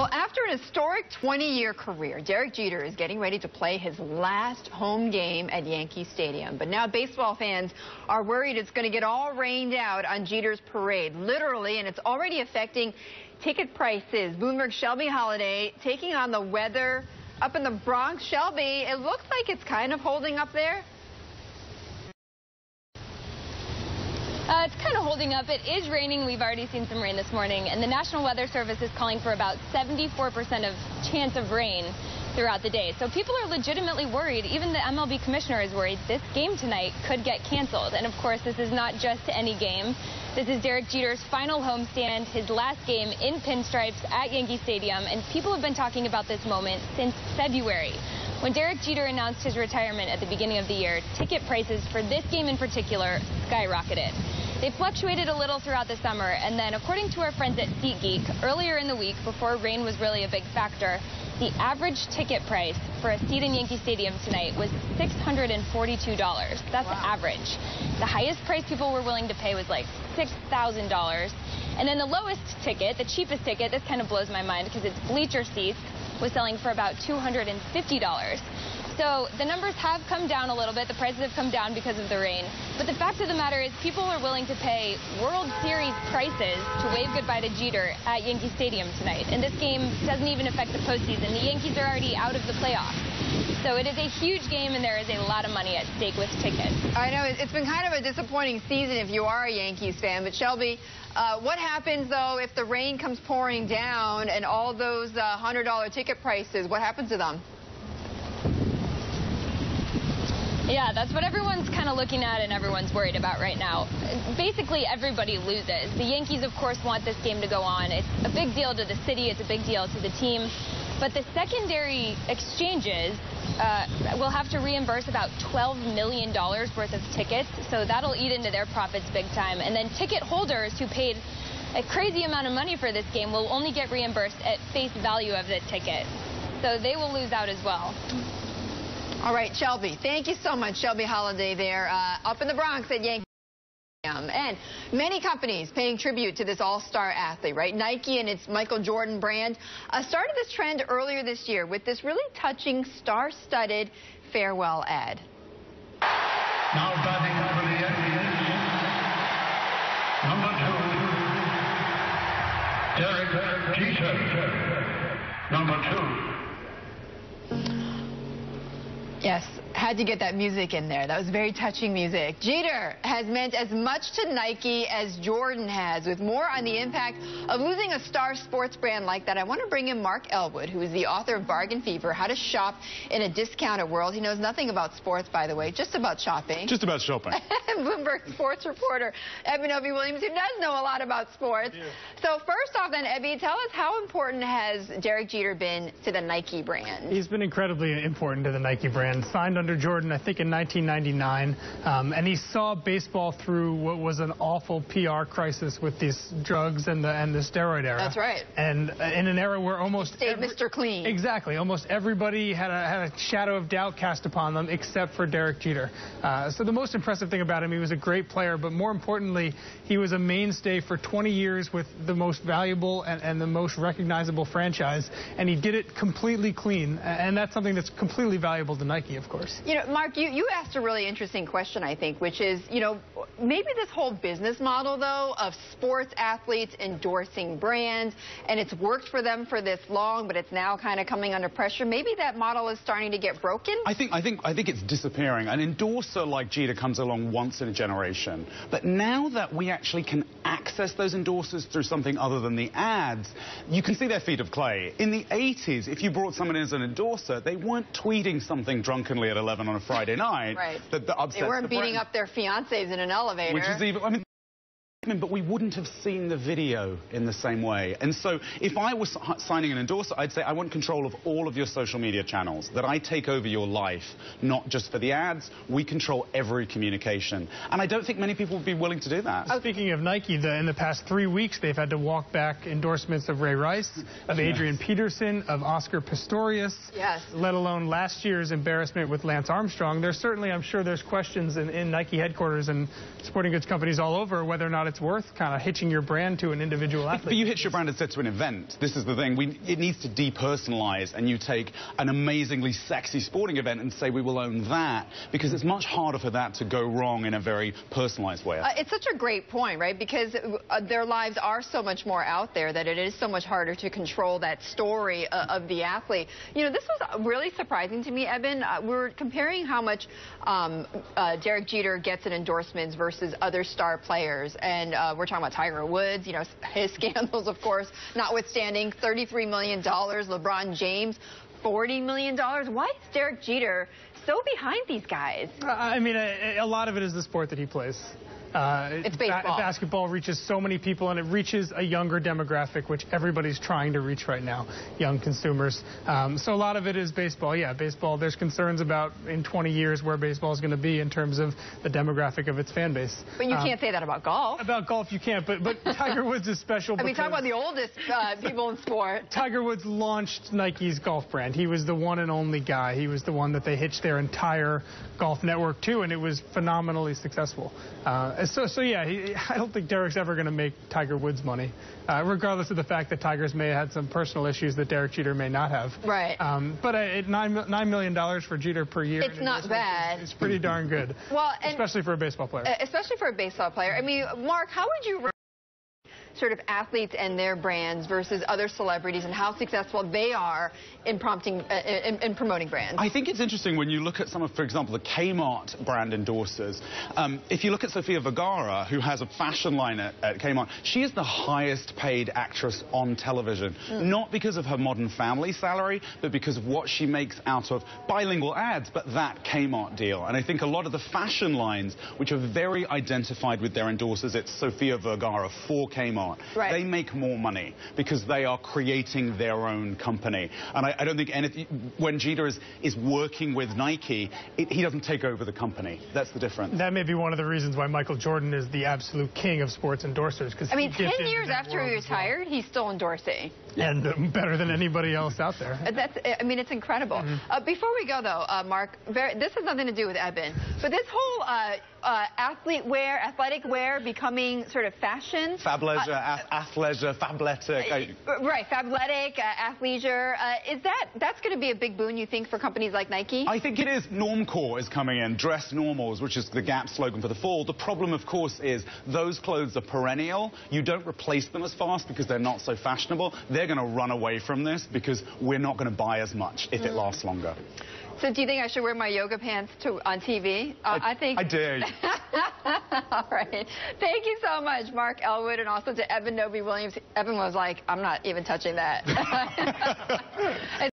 Well, after an historic 20-year career, Derek Jeter is getting ready to play his last home game at Yankee Stadium. But now baseball fans are worried it's going to get all rained out on Jeter's parade, literally, and it's already affecting ticket prices. Bloomberg's Shelby Holiday taking on the weather up in the Bronx. Shelby, it looks like it's kind of holding up there. It's kind of holding up. It is raining. We've already seen some rain this morning, and the National Weather Service is calling for about 74% of chance of rain throughout the day. So people are legitimately worried. Even the MLB commissioner is worried this game tonight could get canceled. And of course, this is not just any game. This is Derek Jeter's final homestand, his last game in pinstripes at Yankee Stadium, and people have been talking about this moment since February. When Derek Jeter announced his retirement at the beginning of the year, ticket prices for this game in particular skyrocketed. They fluctuated a little throughout the summer, and then according to our friends at SeatGeek, earlier in the week, before rain was really a big factor, the average ticket price for a seat in Yankee Stadium tonight was $642. That's average. The highest price people were willing to pay was like $6,000. And then the lowest ticket, the cheapest ticket, this kind of blows my mind because it's bleacher seats, was selling for about $250. So the numbers have come down a little bit. The prices have come down because of the rain. But the fact of the matter is people are willing to pay World Series prices to wave goodbye to Jeter at Yankee Stadium tonight. And this game doesn't even affect the postseason. The Yankees are already out of the playoffs. So it is a huge game, and there is a lot of money at stake with tickets. I know it's been kind of a disappointing season if you are a Yankees fan. But Shelby, what happens, though, if the rain comes pouring down and all those $100 ticket prices, what happens to them? Yeah, that's what everyone's kind of looking at and everyone's worried about right now. Basically, everybody loses. The Yankees, of course, want this game to go on. It's a big deal to the city. It's a big deal to the team. But the secondary exchanges will have to reimburse about $12 million worth of tickets. So that'll eat into their profits big time. And then ticket holders who paid a crazy amount of money for this game will only get reimbursed at face value of the ticket. So they will lose out as well. All right, Shelby, thank you so much. Shelby Holiday there up in the Bronx at Yankee Stadium. And many companies paying tribute to this all-star athlete, right? Nike and its Michael Jordan brand started this trend earlier this year with this really touching star-studded farewell ad. Now batting for the Yankees, number 2, Derek Jeter, number 2. Yes, had to get that music in there. That was very touching music. Jeter has meant as much to Nike as Jordan has. With more on the impact of losing a star sports brand like that, I want to bring in Mark Elwood, who is the author of Bargain Fever, How to Shop in a Discounted World. He knows nothing about sports, by the way, just about shopping. Just about shopping. Bloomberg sports reporter Evan Williams, who does know a lot about sports. Yeah. So first off then, Ebby, tell us how important has Derek Jeter been to the Nike brand? He's been incredibly important to the Nike brand. Signed under Jordan, I think, in 1999, and he saw baseball through what was an awful PR crisis with these drugs and the steroid era. That's right. And in an era where almost Mr. Clean. Exactly. Almost everybody had a shadow of doubt cast upon them, except for Derek Jeter. So the most impressive thing about him, he was a great player, but more importantly, he was a mainstay for 20 years with the most valuable and the most recognizable franchise, and he did it completely clean, and that's something that's completely valuable to Nike, of course. You know, Mark, you asked a really interesting question, I think, which is, you know, maybe this whole business model, though, of sports athletes endorsing brands, and it's worked for them for this long, but it's now kind of coming under pressure. Maybe that model is starting to get broken? I think it's disappearing. An endorser like Jeter comes along once in a generation. But now that we actually can access those endorsers through something other than the ads, you can see their feet of clay. In the 80s, if you brought someone in as an endorser, they weren't tweeting something drunkenly at 11 on a Friday night. Right. That upsets they weren't the beating brand. up their fiancés in an elevator. Which is even, I mean, but we wouldn't have seen the video in the same way. And so if I was signing an endorser, I'd say I want control of all of your social media channels, that I take over your life, not just for the ads. We control every communication. And I don't think many people would be willing to do that. Speaking of Nike, in the past 3 weeks, they've had to walk back endorsements of Ray Rice, of Adrian Peterson, of Oscar Pistorius, let alone last year's embarrassment with Lance Armstrong. There's certainly, I'm sure there's questions in Nike headquarters and sporting goods companies all over whether or not it's worth, kind of hitching your brand to an individual athlete. But you hitch your brand instead to an event. This is the thing. It needs to depersonalize, and you take an amazingly sexy sporting event and say we will own that, because it's much harder for that to go wrong in a very personalized way. It's such a great point, right? Because their lives are so much more out there that it is so much harder to control that story of the athlete. You know, this was really surprising to me, Eben. We're comparing how much Derek Jeter gets in endorsements versus other star players, and we're talking about Tiger Woods, you know, his scandals, of course, notwithstanding. $33 million, LeBron James, $40 million. Why is Derek Jeter so behind these guys? I mean, a lot of it is the sport that he plays. It's baseball. Basketball reaches so many people, and it reaches a younger demographic, which everybody's trying to reach right now, young consumers. So a lot of it is baseball. Yeah, baseball, there's concerns about in 20 years where baseball is going to be in terms of the demographic of its fan base. But you can't say that about golf. About golf, you can't, but Tiger Woods is special. I mean, talk about the oldest people in sport. Tiger Woods launched Nike's golf brand. He was the one and only guy. He was the one that they hitched their entire golf network to, and it was phenomenally successful. So yeah, I don't think Derek's ever going to make Tiger Woods money, regardless of the fact that Tiger's may have had some personal issues that Derek Jeter may not have. Right. But at $9 million for Jeter per year, it's not bad. It's pretty darn good. Well, especially for a baseball player. Especially for a baseball player. I mean, Mark, how would you sort of athletes and their brands versus other celebrities and how successful they are in promoting brands? I think it's interesting when you look at some of, for example, the Kmart brand endorsers. If you look at Sofia Vergara, who has a fashion line at Kmart, she is the highest paid actress on television. Not because of her Modern Family salary, but because of what she makes out of bilingual ads, but that Kmart deal. And I think a lot of the fashion lines, which are very identified with their endorsers, it's Sofia Vergara for Kmart. Right. They make more money because they are creating their own company. And I don't think when Jeter is working with Nike, he doesn't take over the company. That's the difference. That may be one of the reasons why Michael Jordan is the absolute king of sports endorsers. I mean, 10 years after he retired, he's still endorsing. And better than anybody else out there. I mean, it's incredible. Before we go, though, Mark, this has nothing to do with Eben, but this whole athletic wear becoming sort of fashion. Fableisure, athleisure, fabletic. Right, fabletic, athleisure. That's going to be a big boon, you think, for companies like Nike? I think it is. Normcore is coming in, dress normals, which is the Gap slogan for the fall. The problem, of course, is those clothes are perennial. You don't replace them as fast because they're not so fashionable. They're going to run away from this because we're not going to buy as much if it lasts longer. So do you think I should wear my yoga pants on TV? I think... I dare you. All right. Thank you so much, Mark Elwood, and also to Eben Noby Williams. Eben was like, I'm not even touching that.